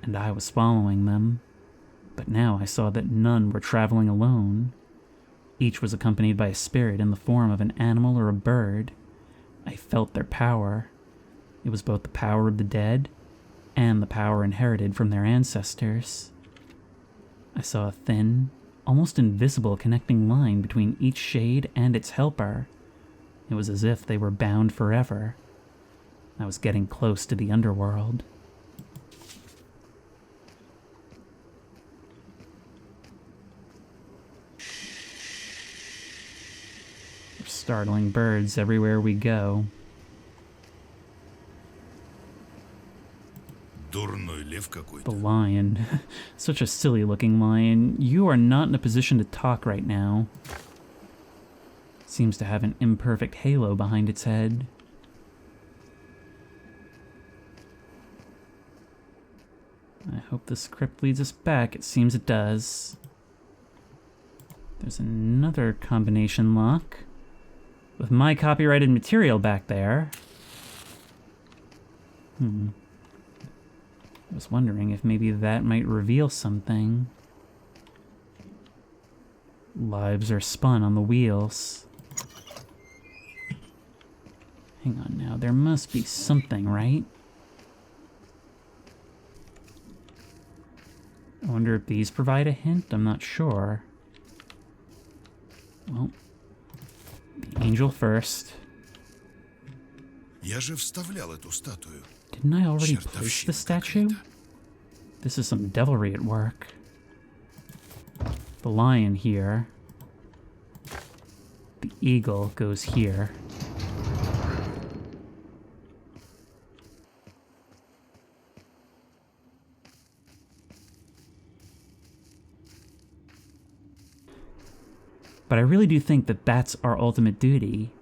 and I was following them. But now I saw that none were traveling alone. Each was accompanied by a spirit in the form of an animal or a bird. I felt their power. It was both the power of the dead and the power inherited from their ancestors. I saw a thin, almost invisible connecting line between each shade and its helper. It was as if they were bound forever. I was getting close to the underworld. There's startling birds everywhere we go. Дурной лев какой-то. The lion. Such a silly looking lion. You are not in a position to talk right now. Seems to have an imperfect halo behind its head. I hope this crypt leads us back. It seems it does. There's another combination lock with my copyrighted material back there. I was wondering if maybe that might reveal something. Lives are spun on the wheels. Hang on now, there must be something, right? I wonder if these provide a hint? I'm not sure. Well, the angel first. Я же вставлял эту статую. Didn't I already place the statue? This is some devilry at work. The lion here. The eagle goes here. But I really do think that that's our ultimate duty,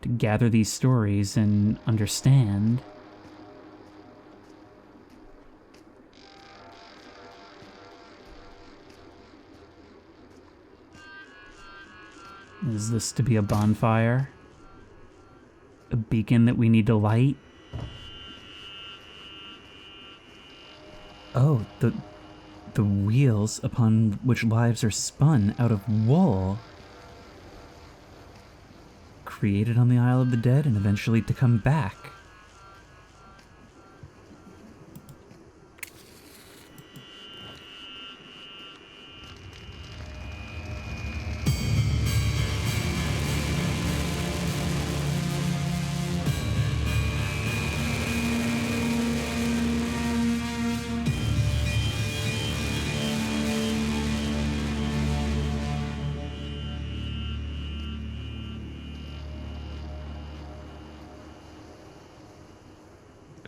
to gather these stories and understand. Is this to be a bonfire? A beacon that we need to light? Oh, the wheels upon which lives are spun out of wool. Created on the Isle of the Dead and eventually to come back.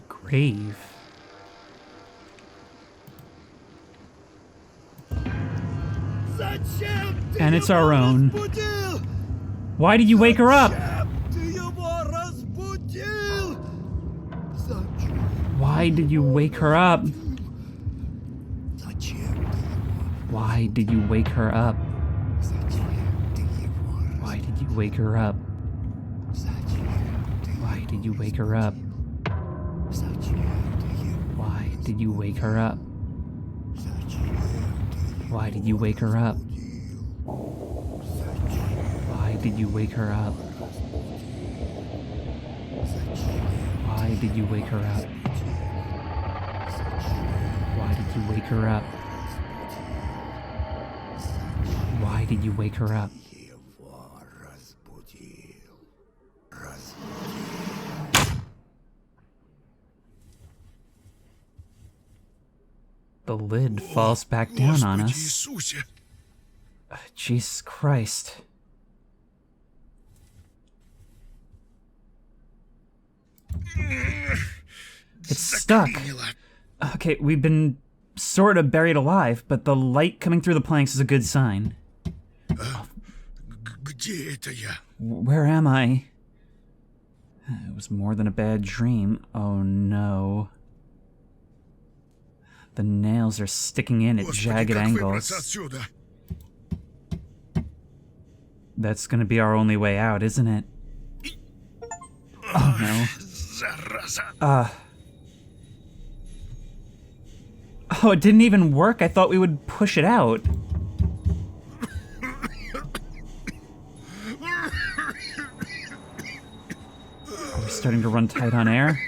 Grave. And it's our own. Why did you wake her up? Why did you wake her up? Why did you wake her up? Why did you wake her up? Why did you wake her up? Why did you wake her up? Why did you wake her up? Why did you wake her up? Why did you wake her up? Why did you wake her up? Why did you wake her up? Его разбудил. The lid falls back down on Господи us. Иисусе! Jesus Christ. It's stuck. Заклинило. Okay, we've been sort of buried alive, but the light coming through the planks is a good sign. Где это я? Where am I? It was more than a bad dream. Oh no. The nails are sticking in at Господи, jagged как выбраться angles. отсюда? That's gonna be our only way out, isn't it? Oh no. Зараза! Oh, it didn't even work? I thought we would push it out. Are we starting to run tight on air?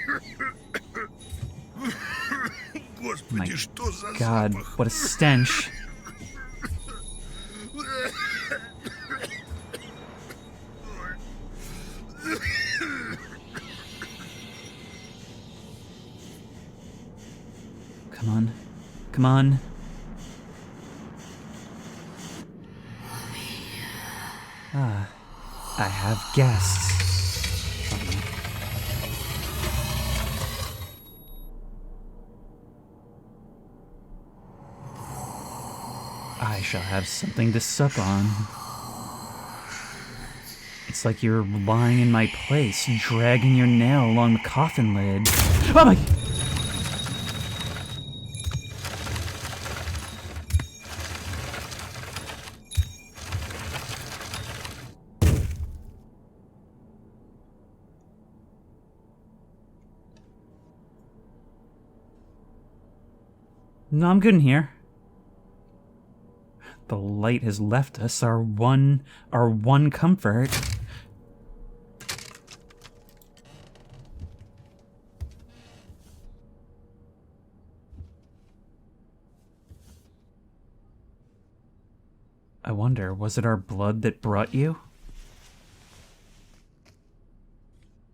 Господи, My что за God, запах? what a stench. Come on. Come on. Ah, I have guests. I shall have something to sup on. It's like you're lying in my place, dragging your nail along the coffin lid. Oh my... No, I'm good in here. The light has left us, our one comfort. I wonder, was it our blood that brought you?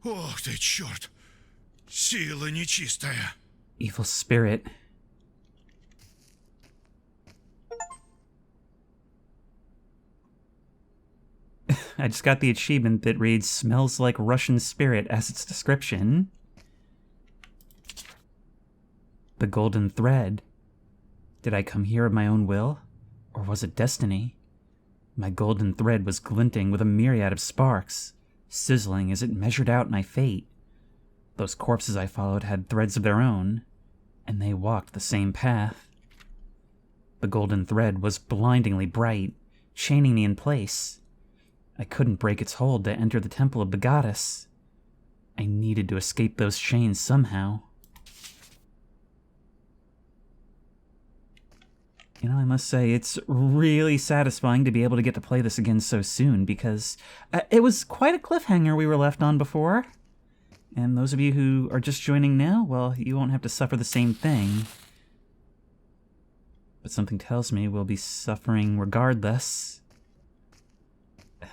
Ох ты, черт! Сила нечистая. Evil spirit. I just got the achievement that reads, smells like Russian spirit as its description. The golden thread. Did I come here of my own will? Or was it destiny? My golden thread was glinting with a myriad of sparks, sizzling as it measured out my fate. Those corpses I followed had threads of their own, and they walked the same path. The golden thread was blindingly bright, chaining me in place. I couldn't break its hold to enter the temple of the goddess. I needed to escape those chains somehow. You know, I must say, it's really satisfying to be able to get to play this again so soon, because it was quite a cliffhanger we were left on before. And those of you who are just joining now, well, you won't have to suffer the same thing. But something tells me we'll be suffering regardless.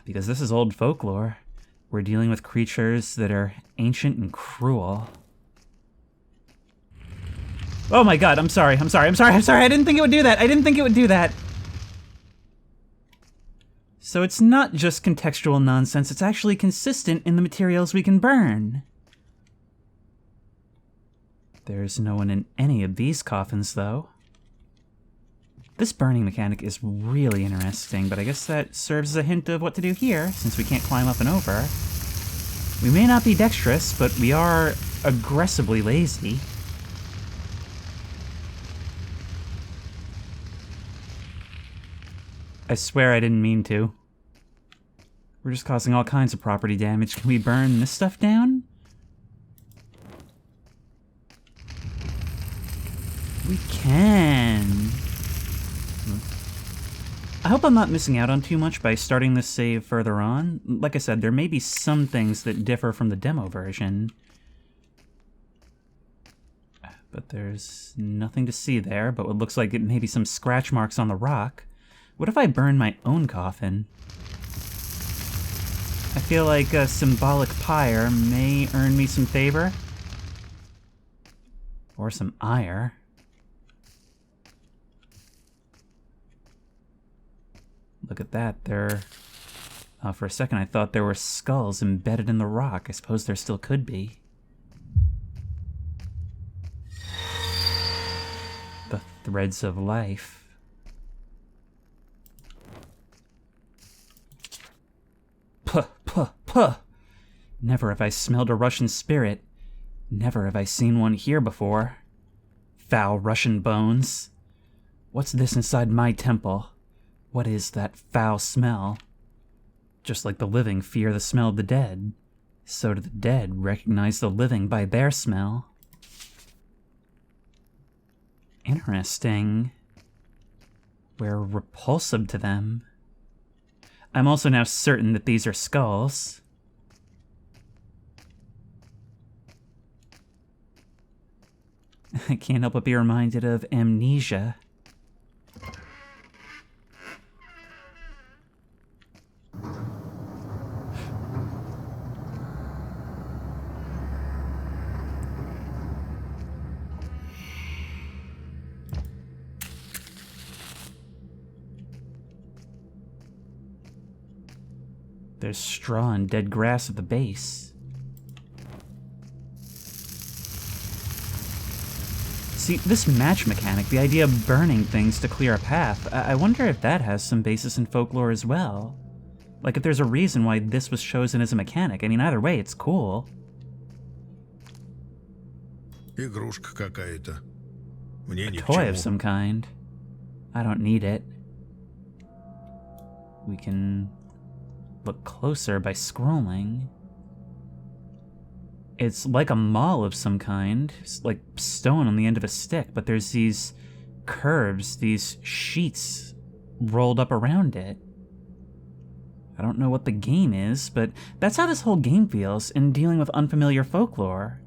Because this is old folklore. We're dealing with creatures that are ancient and cruel. Oh my god, I'm sorry. I didn't think it would do that. So it's not just contextual nonsense, it's actually consistent in the materials we can burn. There's no one in any of these coffins, though. This burning mechanic is really interesting, but I guess that serves as a hint of what to do here, since we can't climb up and over. We may not be dexterous, but we are aggressively lazy. I swear I didn't mean to. We're just causing all kinds of property damage. Can we burn this stuff down? We can. I hope I'm not missing out on too much by starting this save further on. Like I said, there may be some things that differ from the demo version. But there's nothing to see there, but what looks like it may be some scratch marks on the rock. What if I burn my own coffin? I feel like a symbolic pyre may earn me some favor. Or some ire. Look at that, there... for a second I thought there were skulls embedded in the rock. I suppose there still could be. The threads of life. Puh, puh, puh! Never have I smelled a Russian spirit. Never have I seen one here before. Foul Russian bones. What's this inside my temple? What is that foul smell? Just like the living fear the smell of the dead, so do the dead recognize the living by their smell. Interesting. We're repulsive to them. I'm also now certain that these are skulls. I can't help but be reminded of Amnesia. There's straw and dead grass at the base. See, this match mechanic, the idea of burning things to clear a path, I wonder if that has some basis in folklore as well. Like if there's a reason why this was chosen as a mechanic. I mean, either way, it's cool. Игрушка какая-то. Мне A ни к toy of чему. some kind. I don't need it. We can look closer by scrolling. It's like a maul of some kind. It's like stone on the end of a stick, but there's these curves, these sheets rolled up around it. I don't know what the game is, but that's how this whole game feels in dealing with unfamiliar folklore.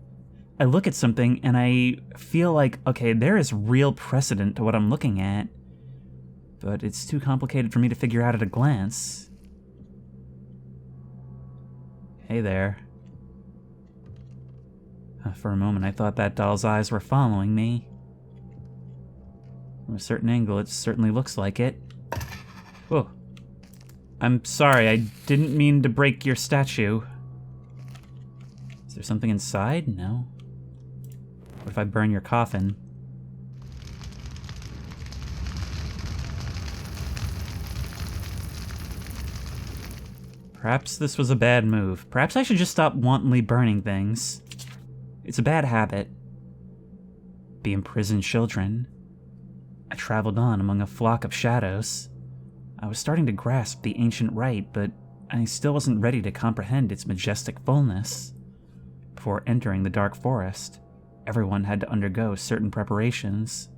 I look at something and I feel like, okay, there is real precedent to what I'm looking at, but it's too complicated for me to figure out at a glance. Hey there. For a moment, I thought that doll's eyes were following me. From a certain angle, it certainly looks like it. Whoa. I'm sorry, I didn't mean to break your statue. Is there something inside? No. What if I burn your coffin? Perhaps this was a bad move. Perhaps I should just stop wantonly burning things. It's a bad habit. The imprisoned children. I traveled on among a flock of shadows. I was starting to grasp the ancient rite, but I still wasn't ready to comprehend its majestic fullness. Before entering the dark forest, everyone had to undergo certain preparations.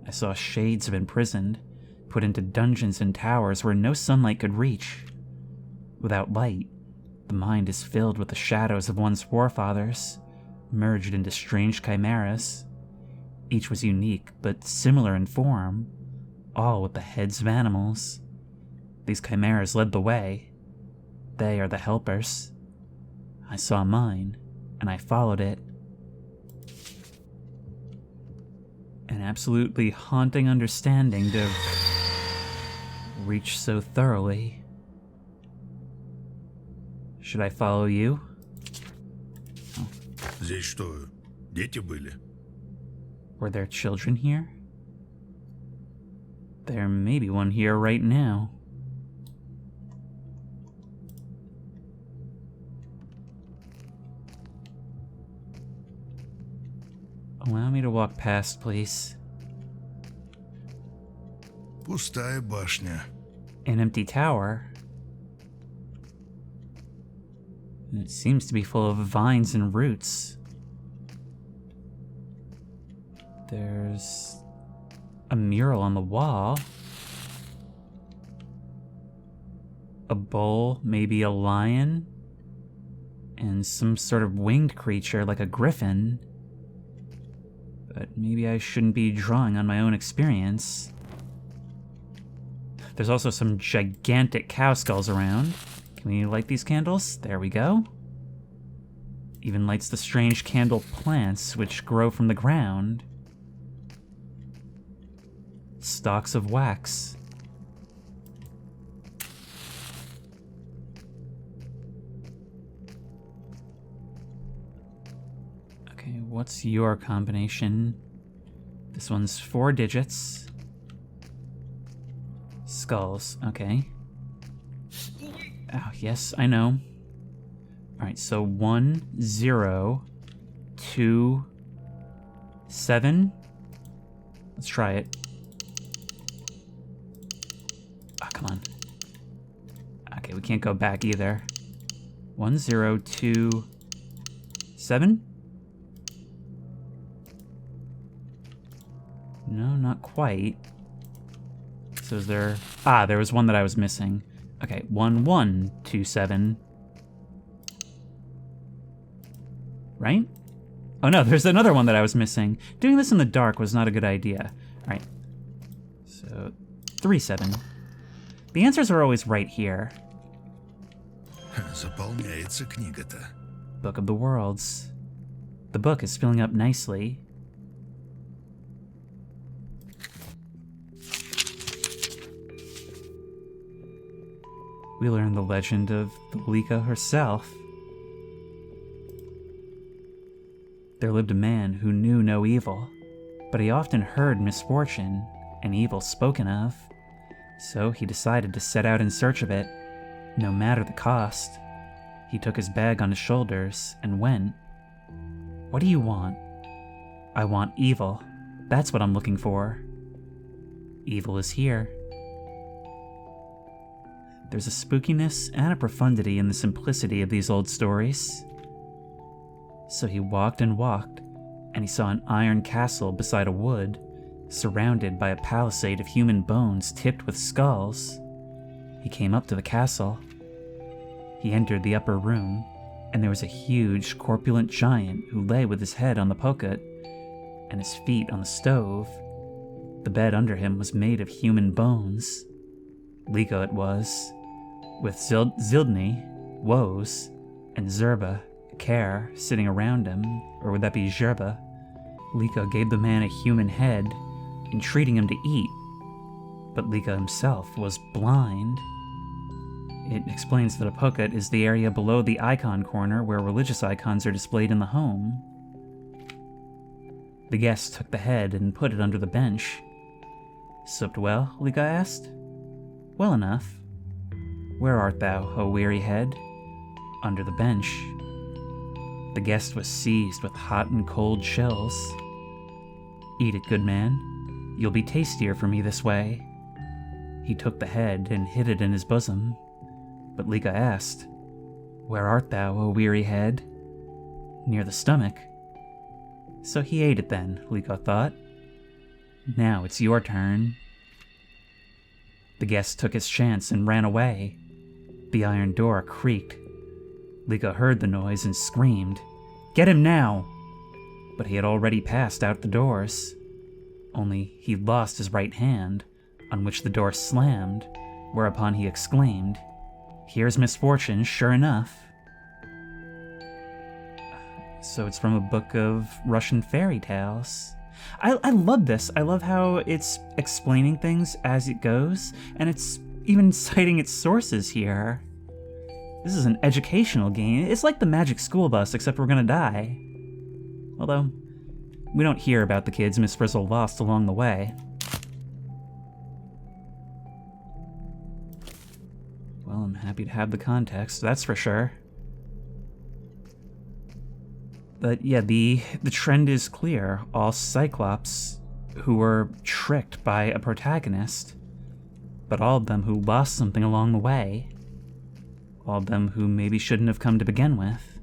I saw shades of imprisoned, put into dungeons and towers where no sunlight could reach. Without light, the mind is filled with the shadows of one's forefathers, merged into strange chimeras. Each was unique, but similar in form, all with the heads of animals. These chimeras led the way. They are the helpers. I saw mine, and I followed it. An absolutely haunting understanding to reach so thoroughly. Should I follow you? Здесь что, дети были? Were there children here? There may be one here right now. Allow me to walk past, please. Пустая башня. An empty tower. And it seems to be full of vines and roots. There's a mural on the wall. A bull, maybe a lion, and some sort of winged creature like a griffin. But maybe I shouldn't be drawing on my own experience. There's also some gigantic cow skulls around. Can we light these candles? There we go. Even lights the strange candle plants which grow from the ground. Stalks of wax. Okay, what's your combination? This one's 4 digits. Skulls, okay. Oh, yes, I know. Alright, so 1, 0, 2, 7. Let's try it. Oh, come on. Okay, we can't go back either. 1, 0, 2, 7? No, not quite. So is there... Ah, there was one that I was missing. Okay, 1, 1, 2, 7. Right? Oh no, there's another one that I was missing. Doing this in the dark was not a good idea. Alright. So, 3, 7. The answers are always right here. Заполняется книга-то. Book of the Worlds. The book is filling up nicely. We learn the legend of the Likho herself. There lived a man who knew no evil, but he often heard misfortune and evil spoken of. So he decided to set out in search of it, no matter the cost. He took his bag on his shoulders and went. What do you want? I want evil. That's what I'm looking for. Evil is here. There's a spookiness and a profundity in the simplicity of these old stories. So he walked and walked, and he saw an iron castle beside a wood, surrounded by a palisade of human bones tipped with skulls. He came up to the castle. He entered the upper room, and there was a huge, corpulent giant who lay with his head on the pulpit and his feet on the stove. The bed under him was made of human bones. Likho it was, with Zildni, Woes, and Zerba, Care, sitting around him, or would that be Zerba? Likho gave the man a human head, entreating him to eat, but Likho himself was blind. It explains that a pulpit is the area below the icon corner where religious icons are displayed in the home. The guest took the head and put it under the bench. Supped well? Likho asked. Well enough. Where art thou, O weary head? Under the bench. The guest was seized with hot and cold chills. Eat it, good man. You'll be tastier for me this way. He took the head and hid it in his bosom. But Likho asked, Where art thou, O weary head? Near the stomach. So he ate it then, Likho thought. Now it's your turn. The guest took his chance and ran away. The iron door creaked. Likho heard the noise and screamed, Get him now! But he had already passed out the doors. Only he lost his right hand, on which the door slammed, whereupon he exclaimed, Here's misfortune, sure enough. So it's from a book of Russian fairy tales. I love this. I love how it's explaining things as it goes, and it's even citing its sources here. This is an educational game. It's like the Magic School Bus, except we're gonna die. Although, we don't hear about the kids Miss Frizzle lost along the way. Well, I'm happy to have the context, that's for sure. But yeah, the trend is clear. All Cyclops who were tricked by a protagonist, but all of them who lost something along the way. All of them who maybe shouldn't have come to begin with.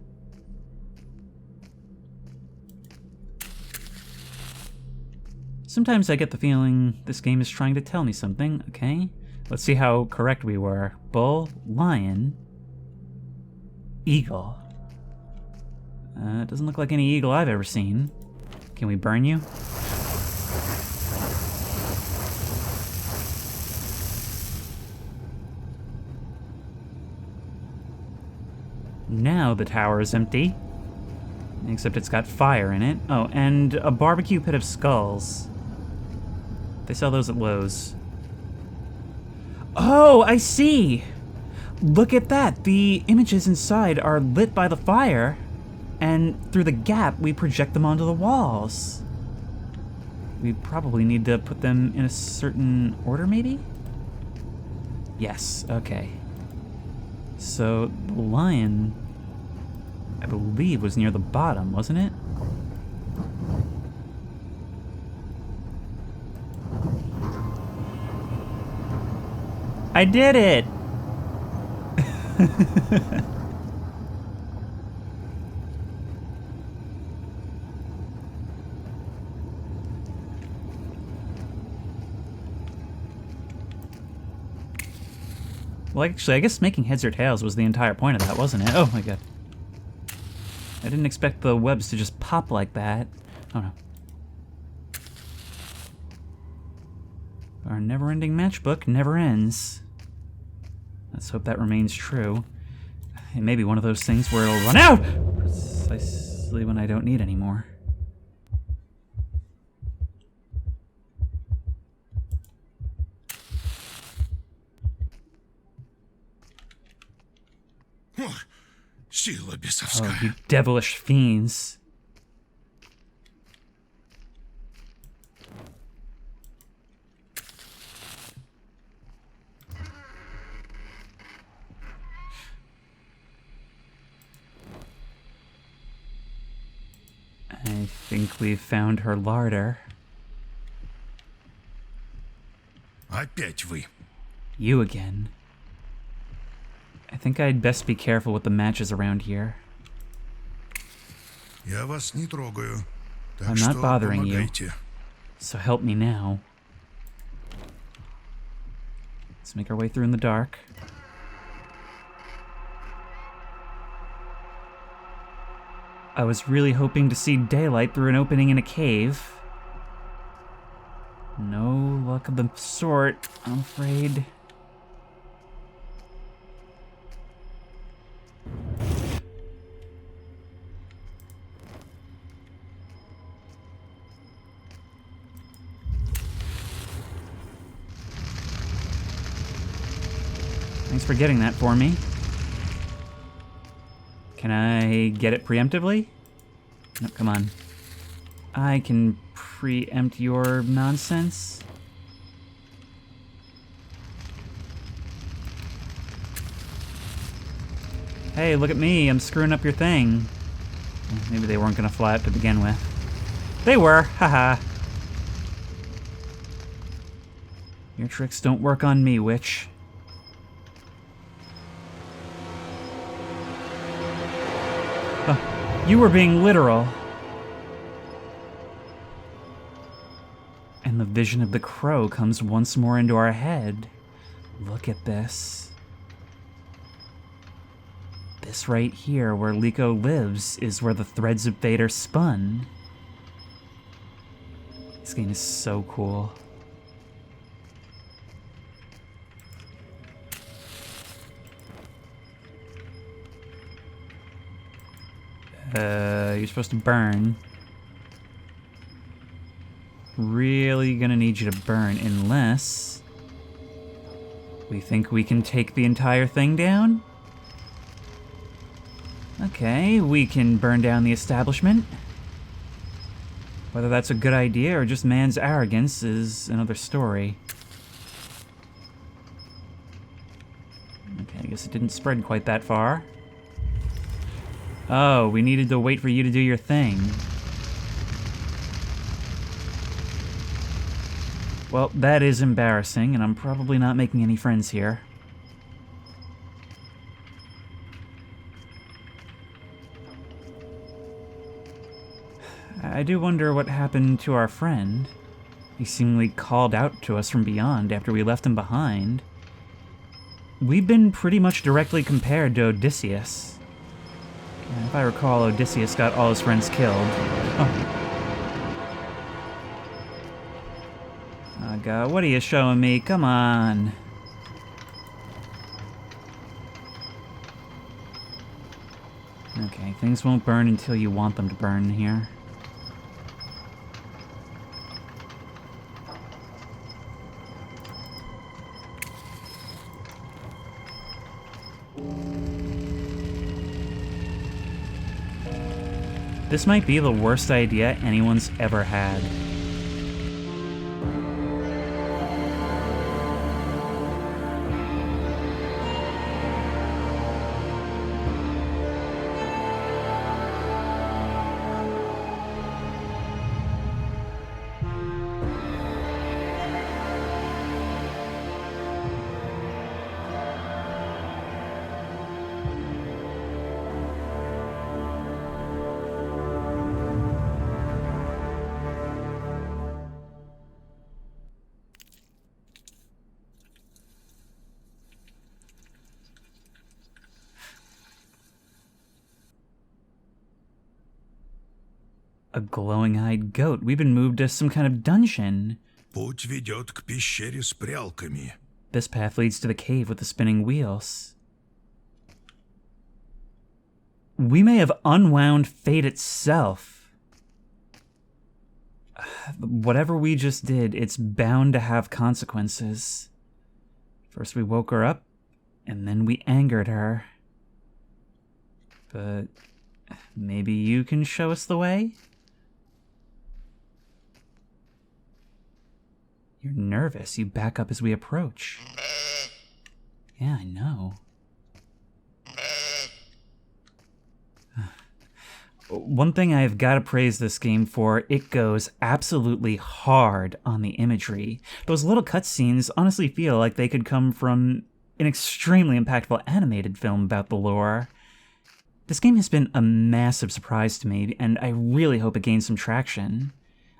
Sometimes I get the feeling this game is trying to tell me something, okay? Let's see how correct we were. Bull, lion, eagle. It doesn't look like any eagle I've ever seen. Can we burn you? Now the tower is empty. Except it's got fire in it. Oh, and a barbecue pit of skulls. They sell those at Lowe's. Oh, I see! Look at that! The images inside are lit by the fire, and through the gap we project them onto the walls. We probably need to put them in a certain order, maybe? Yes, okay. So, the lion, I believe, was near the bottom, wasn't it? I did it! Well, actually, I guess making heads or tails was the entire point of that, wasn't it? Oh my god. I didn't expect the webs to just pop like that. Oh no. Our never-ending matchbook never ends. Let's hope that remains true. It may be one of those things where it'll run out precisely when I don't need any more. Сила Oh, бесовская. you devilish fiends. I think we've found her larder. Опять вы. You again. I think I'd best be careful with the matches around here. Я вас не трогаю. Так I'm что not bothering you. помогайте. So help me now. Let's make our way through in the dark. I was really hoping to see daylight through an opening in a cave. No luck of the sort, I'm afraid. Thanks for getting that for me. Can I get it preemptively? No, come on. I can preempt your nonsense. Hey, look at me, I'm screwing up your thing. Maybe they weren't gonna fly up to begin with. They were, haha. Your tricks don't work on me, witch. You were being literal. And the vision of the crow comes once more into our head. Look at this. This right here, where Likho lives, is where the threads of fate are spun. This game is so cool. You're supposed to burn. Really gonna need you to burn, unless we think we can take the entire thing down? Okay, we can burn down the establishment. Whether that's a good idea or just man's arrogance is another story. Okay, I guess it didn't spread quite that far. Oh, we needed to wait for you to do your thing. Well, that is embarrassing, and I'm probably not making any friends here. I do wonder what happened to our friend. He seemingly called out to us from beyond after we left him behind. We've been pretty much directly compared to Odysseus. If I recall, Odysseus got all his friends killed. Oh god, what are you showing me? Come on. Okay, things won't burn until you want them to burn here. This might be the worst idea anyone's ever had. A glowing-eyed goat. We've been moved to some kind of dungeon. Путь ведет к пещере с прялками. This path leads to the cave with the spinning wheels. We may have unwound fate itself. Whatever we just did, it's bound to have consequences. First we woke her up, and then we angered her. But maybe you can show us the way? You're nervous. You back up as we approach. Yeah, I know. One thing I've got to praise this game for, it goes absolutely hard on the imagery. Those little cutscenes honestly feel like they could come from an extremely impactful animated film about the lore. This game has been a massive surprise to me, and I really hope it gains some traction.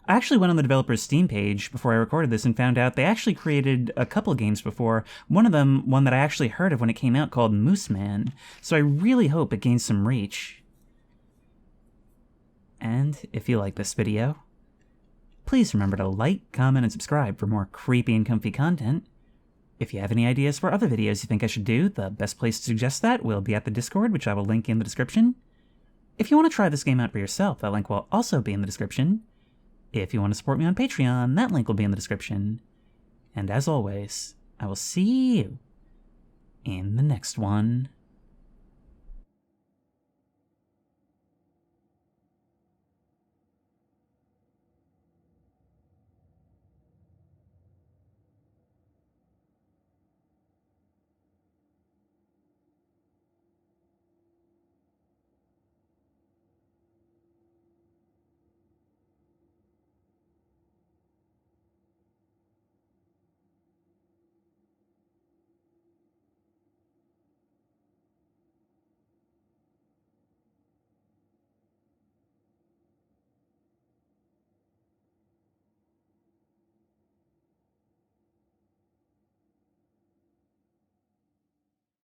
I actually went on the developer's Steam page before I recorded this and found out they actually created a couple of games before, one of them one that I actually heard of when it came out called Moose Man, so I really hope it gains some reach. And if you like this video, please remember to like, comment, and subscribe for more creepy and comfy content. If you have any ideas for other videos you think I should do, the best place to suggest that will be at the Discord, which I will link in the description. If you want to try this game out for yourself, that link will also be in the description. If you want to support me on Patreon, that link will be in the description. And as always, I will see you in the next one.